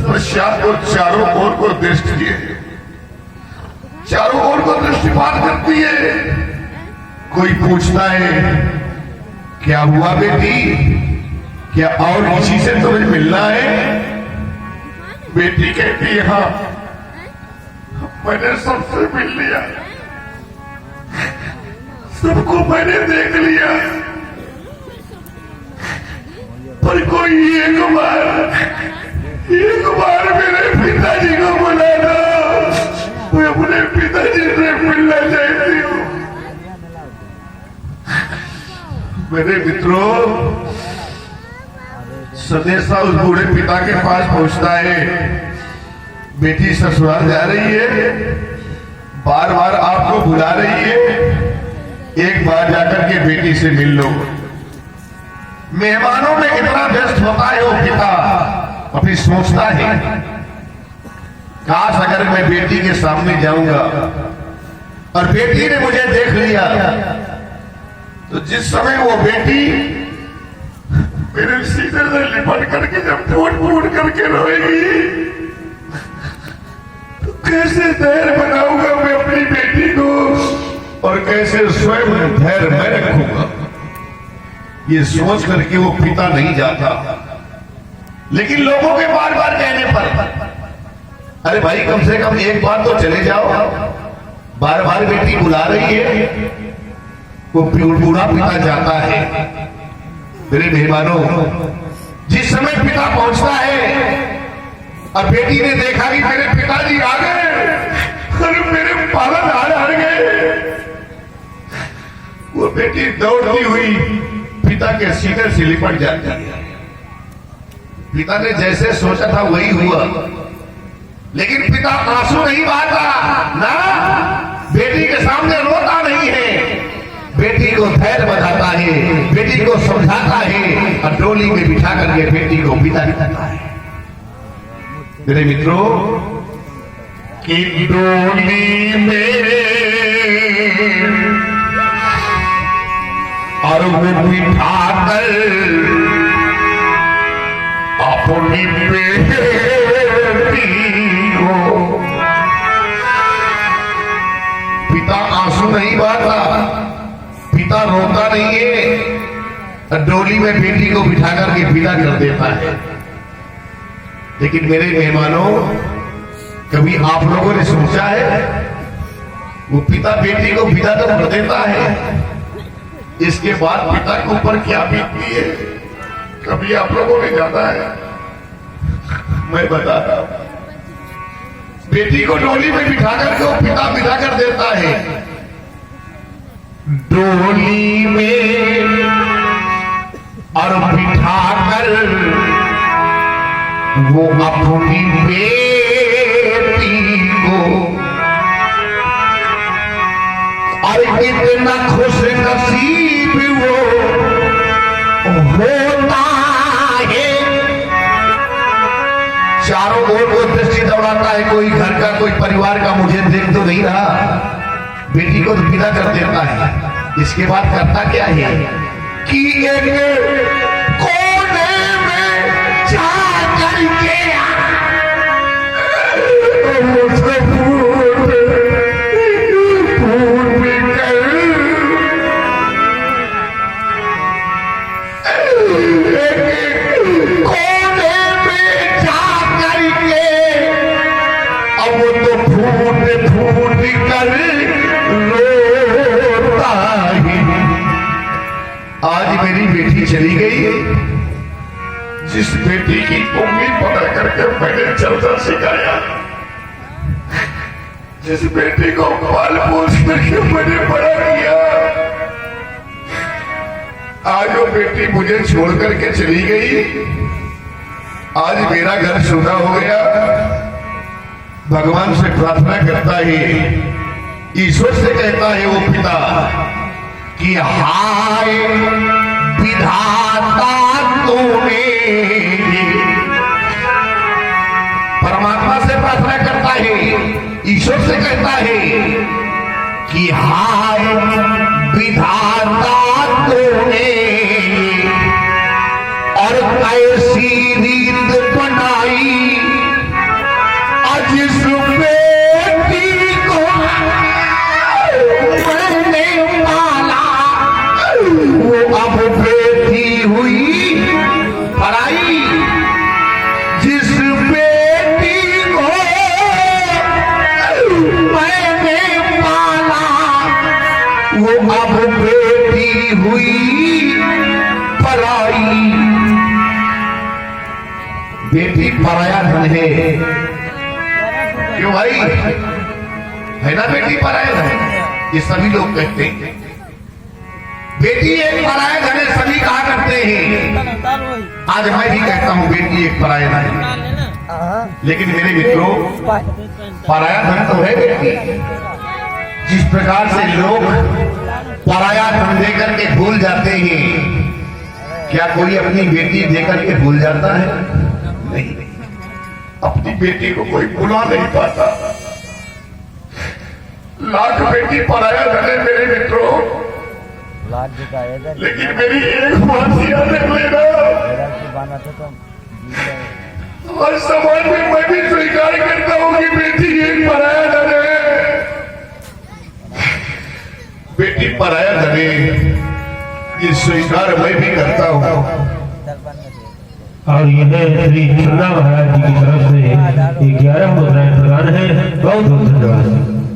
तत्पश्चात वो चारों ओर को दृष्टि है, चारों ओर को दृष्टिपात करती है। कोई पूछता है क्या हुआ बेटी, क्या और किसी से तुम्हें मिलना है? बेटी कहती है हाँ, मैंने सबसे मिल लिया, सबको मैंने देख लिया, पर कोई एक बार मेरे पिताजी को बुला दो, मैं अपने पिताजी से मिलना चाहती हूँ। मेरे मित्रों, संदेशा उस बूढ़े पिता के पास पहुंचता है, बेटी ससुराल जा रही है, बार बार आपको बुला रही है, एक बार जाकर के बेटी से मिल लो। मेहमानों में इतना व्यस्त होता है वो पिता, अभी सोचता है काश अगर मैं बेटी के सामने जाऊंगा और बेटी ने मुझे देख लिया, तो जिस समय वो बेटी मेरे सीने से लिपट करके जब फूट फूट करके रोएगी, तो कैसे धैर्य बनाऊंगा मैं अपनी बेटी को, और कैसे स्वयं धैर्य मैं रखूंगा। ये सोच करके वो पिता नहीं जाता, लेकिन लोगों के बार बार कहने पर, अरे भाई कम से कम एक बार तो चले जाओ, बार बार बेटी बुला रही है। वो बूढ़ा पिता जाता है। मेरे मेहमानों, जिस समय पिता पहुंचता है और बेटी ने देखा कि मेरे पिताजी आ गए और मेरे पालन हार गए, वो बेटी दौड़ती हुई पिता के सीने से लिपट जाती है। पिता ने जैसे सोचा था वही हुआ, लेकिन पिता आंसू नहीं बहाता ना, बेटी के सामने रोता नहीं है, बेटी को धैर्य बताता है, बेटी को समझाता है और डोली में बिठा करके बेटी को विदा करता है। मेरे मित्रों, कि डोली में और वो बिठा कर अपनी बेटी को, पिता आंसू नहीं बहाता, पिता रोता नहीं है, डोली में बेटी को बिठा करके विदा कर देता है। लेकिन मेरे मेहमानों, कभी आप लोगों ने सोचा है वो पिता बेटी को विदा तो कर देता है, इसके बाद पिता के ऊपर क्या बीतती है? कभी आप लोगों ने जाना है? मैं बता रहा हूं, बेटी को डोली में बिठा करके वो पिता विदा कर देता है। डोली में और बिठा कर वो अपनी बेटी को, और इतना खुश नसीब वो होता है। चारों ओर को दृष्टि दौड़ाता है, कोई घर का कोई परिवार का मुझे देख तो नहीं रहा, बेटी को तो विदा कर देता है। इसके बाद करता क्या है कि एक कोने में जा करके चली गई, जिस बेटी की उंगली पकड़ करके मैंने चलता सिखाया, जिस बेटी को पाल पोस करके मैंने बड़ा किया, आज वो बेटी मुझे छोड़ करके चली गई। आज मेरा घर सूना हो गया। भगवान से प्रार्थना करता है, ईश्वर से कहता है वो पिता कि हाय विधाता तूने, परमात्मा से प्रार्थना करता है, ईश्वर से कहता है कि हाय विधाता तूने, और ऐसी रीत बनाई हुई पराई। बेटी पराया धन है, क्यों भाई? है ना बेटी पराया धन, ये सभी लोग कहते हैं। बेटी एक पराया धन है, सभी कहा करते हैं। आज मैं भी कहता हूं बेटी एक पराया धन है, लेकिन मेरे मित्रों पराया धन तो है बेटी। जिस प्रकार से लोग पराया धन देकर के भूल जाते हैं, क्या कोई अपनी बेटी देकर के भूल जाता है? नहीं, अपनी बेटी को कोई भुला नहीं पाता। लाख बेटी पराया धन है मेरे मित्रों, लेकिन मेरी एक बात याद रख लेना, और समाज में मैं भी स्वीकार करता हूं कि बेटी एक पराया धन है। बेटी पराया धन है, ये स्वीकार मैं भी करता हूं। और यह श्री चंदा महाराज जी की तरफ से 11 मुद्राएं प्रदान है। बहुत बहुत धन्यवाद।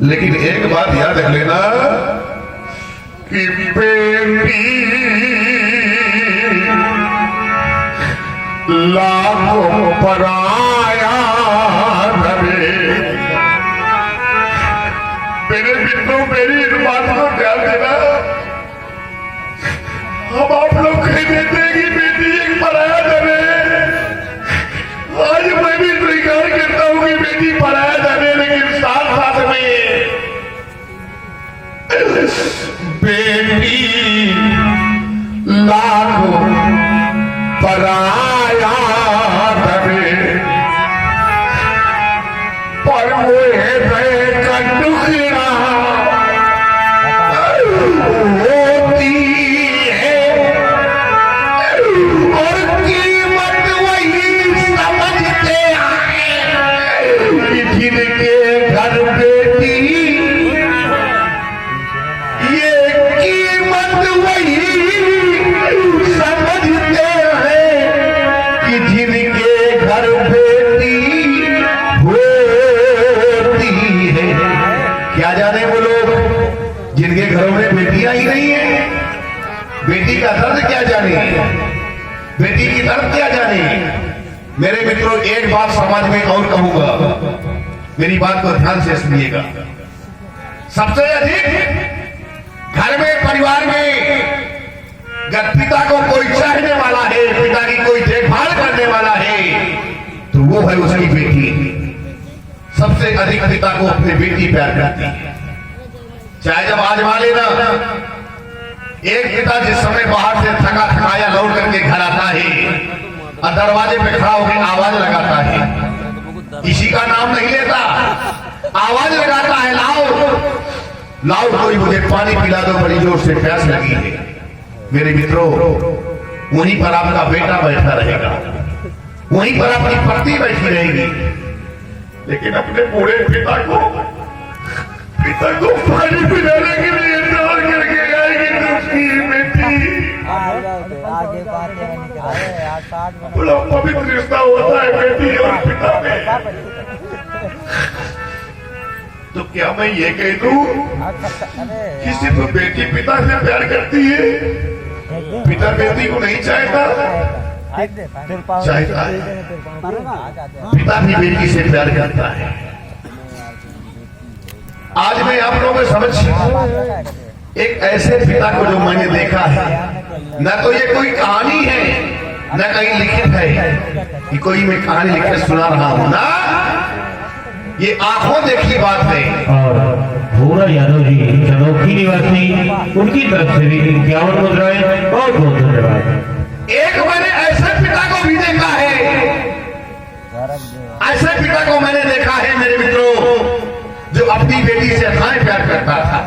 लेकिन एक बात याद रख लेना कि बेटी लाखों पराया धरे। मेरे मित्रों मेरी इस बात को ध्यान देना, हम आप लोग कह देते हैं कि बेटी एक पराया धन है। आज मैं भी स्वीकार करता हूं कि बेटी पराया धन है, लेकिन साथ साथ में बेटी लाखों पराया धन है, पर वो है का टुकड़ा होती है, और कीमत वही समझते आए जिनके घर बेटी। ये कीमत वही समझते हैं कि जिनके घर बेटी होती है। क्या जाने वो लोग जिनके घरों में बेटियां ही नहीं है, बेटी का दर्द क्या जाने, बेटी की दर्द क्या जाने। मेरे मित्रों एक बात समाज में और कहूंगा, मेरी बात को ध्यान से सुनिएगा। सबसे अधिक घर में परिवार में अगर पिता को कोई चाहने वाला है, पिता की कोई देखभाल करने वाला है, तो वो है उसकी बेटी। सबसे अधिक पिता को अपनी बेटी प्यार करती है। चाहे जब आजमा लेना, एक पिता जिस समय बाहर से थका थकाया लौट करके घर आता है और दरवाजे पे खड़ा होकर आवाज लगाता है, किसी का नाम नहीं लेता, आवाज लगाता है, लाओ लाओ कोई मुझे पानी पिला दो, बड़ी जोर से प्यास लगी है। मेरे मित्रों वहीं पर आपका बेटा बैठा रहेगा, वहीं पर आपकी पत्नी बैठी रहेगी, लेकिन अपने बूढ़े पिता को पानी पिलाने के लिए दौड़ करके आएगी तो उसकी बेटी। बड़ा पवित्र रिश्ता होता है बेटी और पिता में। तो क्या मैं ये कह दूं कि सिर्फ बेटी पिता से प्यार करती है, पिता बेटी को नहीं चाहता? चाहता है, पिता भी बेटी से प्यार करता है। आज मैं आप लोगों को समझ एक ऐसे पिता को जो मैंने देखा है, न तो ये कोई कहानी है न कहीं लिखित है कि कोई मैं कहानी लिख के सुना रहा हूं ना, ये आंखों देखी बात है। और भूरा यादव जी चनौकी निवासी, उनकी तरफ से भी 51 मुद्राएं। बहुत बहुत धन्यवाद। एक मैंने ऐसे पिता को भी देखा है, ऐसे पिता को मैंने देखा है मेरे मित्रों, जो अपनी बेटी से इतना प्यार करता था,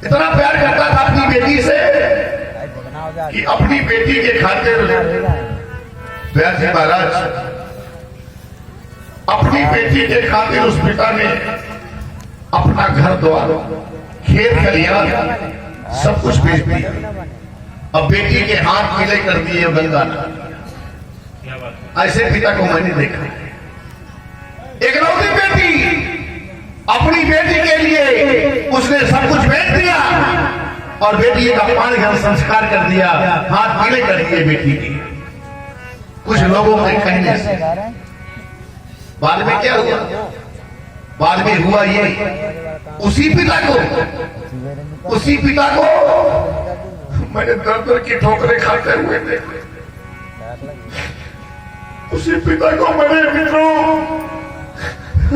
इतना प्यार करता था अपनी बेटी से कि अपनी बेटी के खातिर व्यास जी महाराज अपनी बेटी के खातिर उस पिता ने अपना घर द्वार, खेत खलिहान सब कुछ बेच दिया। अब बेटी के हाथ मिले कर दिए बलिदान। ऐसे पिता को मैंने देखा। एकलौती बेटी अपनी बेटी के लिए उसने सब कुछ बेच दिया और बेटी का 5 घंटा संस्कार कर दिया, हाथ पीले कर दिए बेटी के। कुछ लोगों के कहने से बाद में क्या हुआ? बाद में हुआ ये, उसी पिता को मैंने दर की ठोकरें खाते हुए देखे। उसी पिता को मैंने मित्रों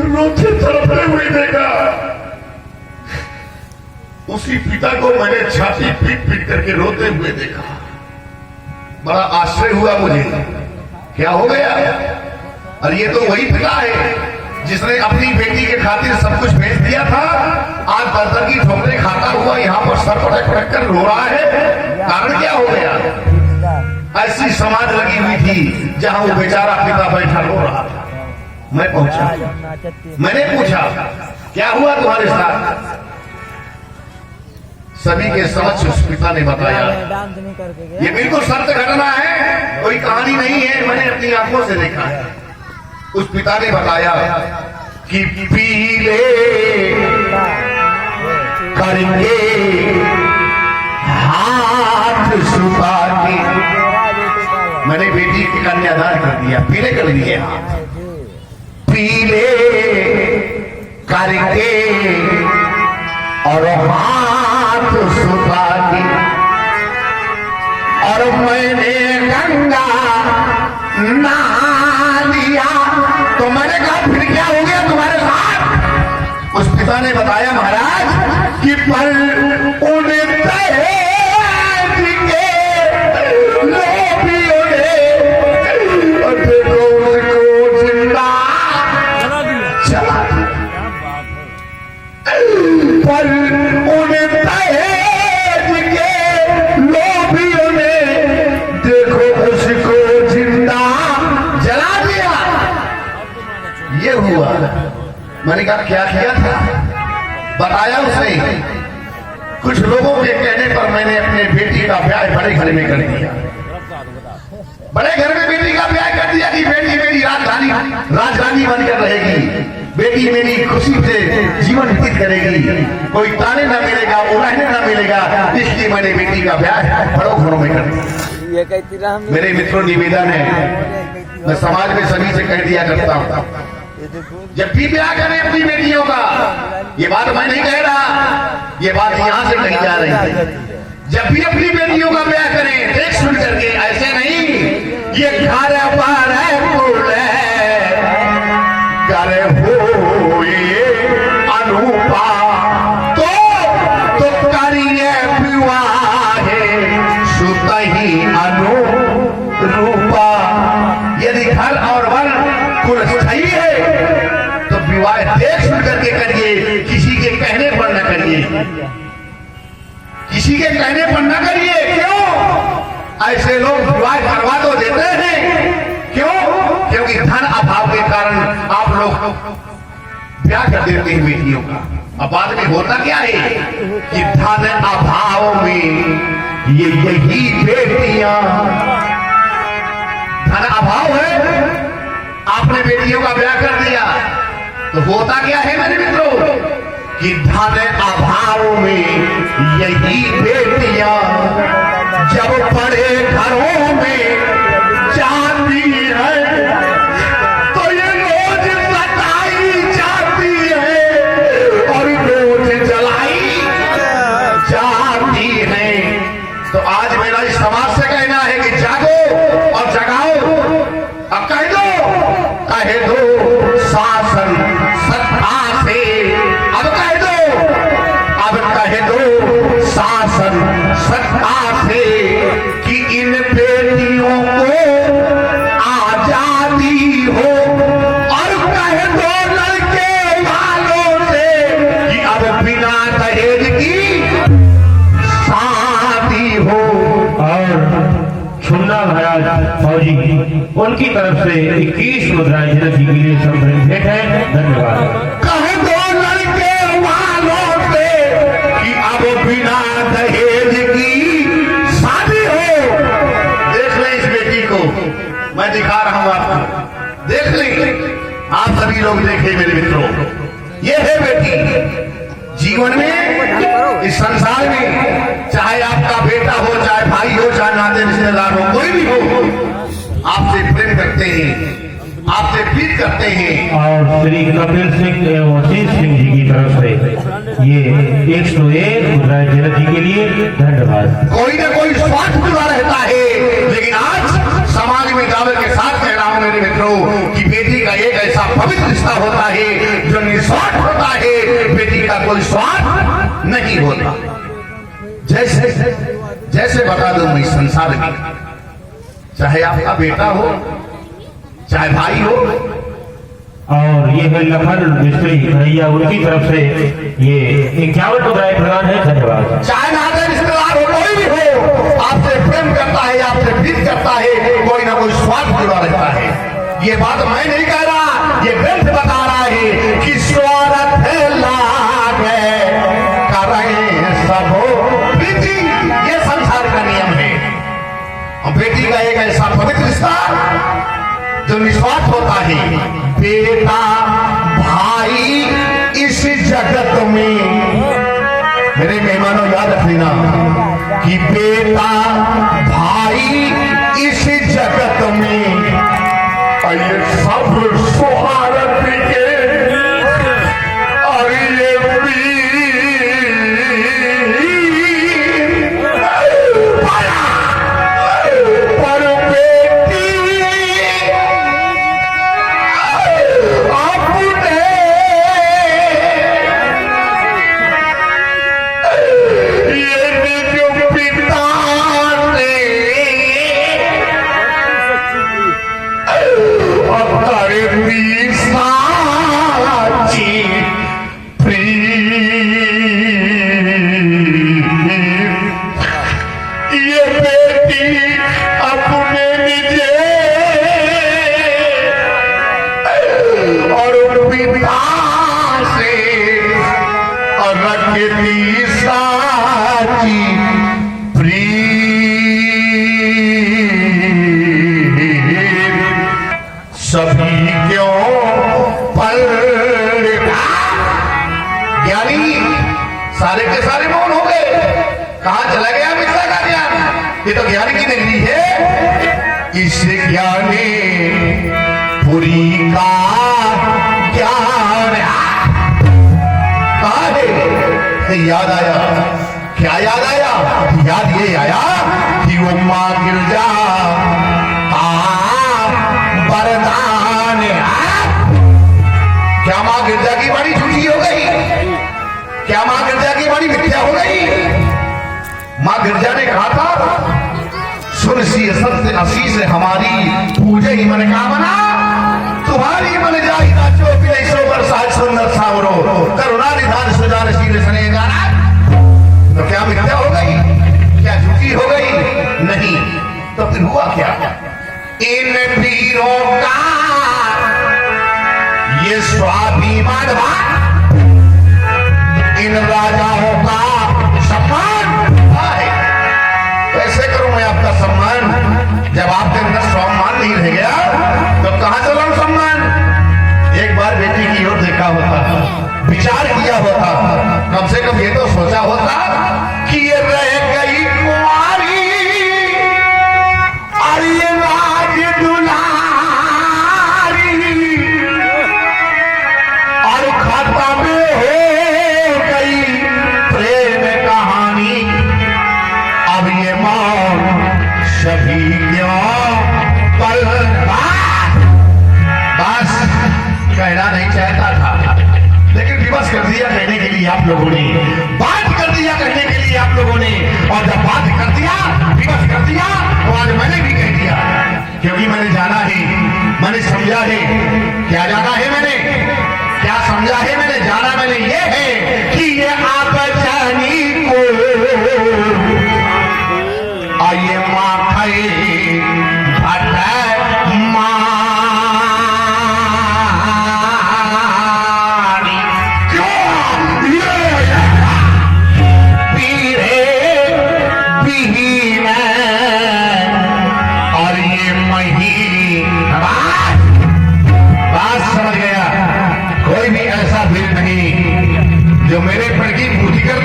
रोते तड़पते हुए देखा। उसी पिता को मैंने छाती पीट पीट करके रोते हुए देखा। बड़ा आश्चर्य हुआ मुझे, क्या हो गया? और ये तो वही पिता है जिसने अपनी बेटी के खातिर सब कुछ भेज दिया था। आज दर की ठोकरें खाता हुआ यहाँ पर सर पटक पटक कर रो रहा है। कारण क्या हो गया? ऐसी समाज लगी हुई थी जहां वो बेचारा पिता बैठा रो रहा था। मैं पहुंचा, मैंने पूछा क्या हुआ तुम्हारे साथ? सभी के समक्ष उस पिता ने बताया, ये बिल्कुल सत्य घटना है, कोई कहानी नहीं है, मैंने अपनी आंखों से देखा है। उस पिता ने बताया कि पीले करके हाथ सुता के मैंने बेटी की कन्यादान कर दिया, पीले कर दिए हाथ, पीले करके और हाथ सुता के, और मैंने गंगा नहा लिया। तो मैंने कहा फिर क्या हो गया तुम्हारे साथ? उस पिता ने बताया महाराज कि पर उन्हें मैंने कहा क्या किया था? बताया उसने, कुछ लोगों के कहने पर मैंने अपने बेटी का ब्याह बड़े घर में कर दिया। बड़े घर में बेटी का ब्याह कर दिया कि बेटी मेरी राजरानी बनकर रहेगी, बेटी मेरी खुशी से जीवन व्यतीत करेगी, कोई ताने ना मिलेगा, उड़ाने ना मिलेगा, इसलिए मैंने बेटी का ब्याह बड़ों घरों में कर दिया। मेरे मित्रों निवेदन है, मैं समाज में सभी से कह दिया करता हूँ, जब भी ब्याह करें अपनी बेटियों का, ये बात मैं नहीं कह रहा, ये बात यहां से कही जा रही है, जब भी अपनी बेटियों का ब्याह करें देख सुन करके, ऐसे नहीं ये घर पर करे हो ये अनुपा तो करिए विवाह सुतही अनुरूपा। यदि घर और वर कुल स्थायी है तो विवाह देख सुन करके करिए, किसी के कहने पर न करिए, किसी के कहने पर न करिए। क्यों? ऐसे लोग विवाह करवा तो देते हैं, क्यों? क्योंकि धन अभाव के कारण आप लोग ब्याह कर देते हैं बेटियों का। अब बाद में होता क्या है कि धन अभाव में ये यही बेटियां, धन अभाव है, आपने बेटियों का ब्याह कर दिया तो होता क्या है मेरे मित्रों कि धन अभाव में यही बेटियां जब बड़े घरों में जाती है तो ये रोज सताई जाती है और रोज जलाई जाती है। तो आज मेरा इस समाज से कहना है कि जागो और जगाओ। अब कह दो शासन सत्ता से, अब कह दो शासन सत्ता से कि इन बेटियों को आजादी हो, और कह दो लड़के वालों से कि अब बिना दहेज की शादी हो। और छुन्ना महाराज फौजी उनकी तरफ से 21 मुद्राएं जनक जी के लिए संग्रहित है। धन्यवाद। कह दो लड़के वालों से कि अब बिना दहेज की शादी हो। देख लें इस बेटी को, मैं दिखा रहा हूं आपको, देख लें, आप सभी लोग देखें मेरे मित्रों, ये है बेटी जीवन में, इस संसार में, चाहे आपका बेटा हो, चाहे भाई हो, चाहे नाते रिश्तेदार हो, कोई भी हो, आपसे प्रेम करते हैं, आपसे प्रीत करते हैं। और श्री कपिल सिंह एवं अजीत सिंह जी की तरफ से ये 101 मुद्राएं जनक जी के लिए धन्यवाद। कोई ना कोई स्वार्थ जुड़ा रहता है, लेकिन आज समाज में दावे के साथ कह रहा हूं मेरे मित्रों कि बेटी का एक ऐसा पवित्र रिश्ता होता है जो निस्वार्थ होता है, बेटी का कोई स्वार्थ नहीं होता। जैसे जैसे बता दूं मैं, संसार में चाहे आपका बेटा हो, चाहे भाई हो, और ये है लखन मिस्त्री भैया, उनकी तरफ से ये 51 मुद्राएं प्रदान है। धन्यवाद। चाहे नाते रिश्तेदार हो, कोई भी हो, आपसे प्रेम करता है, आपसे प्रीत करता है, कोई ना कोई स्वार्थ जुड़ा रहता है। ये बात मैं नहीं कह रहा, ये ग्रंथ बता रहा है कि स्वार्थ लागे करें सब प्रीति, ये संसार का नियम है। और बेटी का एक ऐसा पवित्र रिश्ता जो निस्वार्थ होता है। बेटा भाई इस जगत में, मेरे मेहमानों याद रख लेना कि बेटा भाई इस जगत में ये सब सुहारत के और ये पर बेटी सभी क्यों पर ज्ञानी सारे के सारे मौन हो गए। कहां चला गया मिथ्या का ज्ञान? ये तो ज्ञान की नगरी है। इस ज्ञानी पुरी का ज्ञान कहा है? याद आया। क्या याद आया? याद ये आया कि वो मां गिरजा वरदान। क्या मां गिरजा की वाणी झूठी हो गई? क्या मां गिरजा की वाणी मिथ्या हो गई? मां गिरजा ने कहा था, सुन सी सत्य आशीष हमारी पूजे ही मन कामना, तुम्हारी मन जाई नाचो पिले सोबर साज सुंदर सावरो करुणा निधान सुजान शील सने गाना। तो क्या मिथ्या हो गई? क्या झूठी हो गई? नहीं। तो फिर हुआ क्या? इन वीरों का ये स्वाभिमान, इन राजाओं का सम्मान है। कैसे करूं मैं आपका सम्मान जब आपके अंदर सम्मान नहीं रह गया? तो कहां से लाऊं सम्मान? एक बार बेटी की ओर देखा होता, विचार किया होता, कम से कम ये तो सोचा होता कि ये रह गई कुंवारी और ये राज दुलारी और खाता में हो गई प्रेम कहानी। अब ये मौत सभी क्यों पल बस कहना नहीं चाहता था, लेकिन विवश कर दिया कहने के लिए आप लोगों ने, बात कर दिया कहने के लिए आप लोगों ने। और जब बात कर दिया, विवश कर दिया, तो आज मैंने भी कह दिया, क्योंकि मैंने जाना है, मैंने समझा है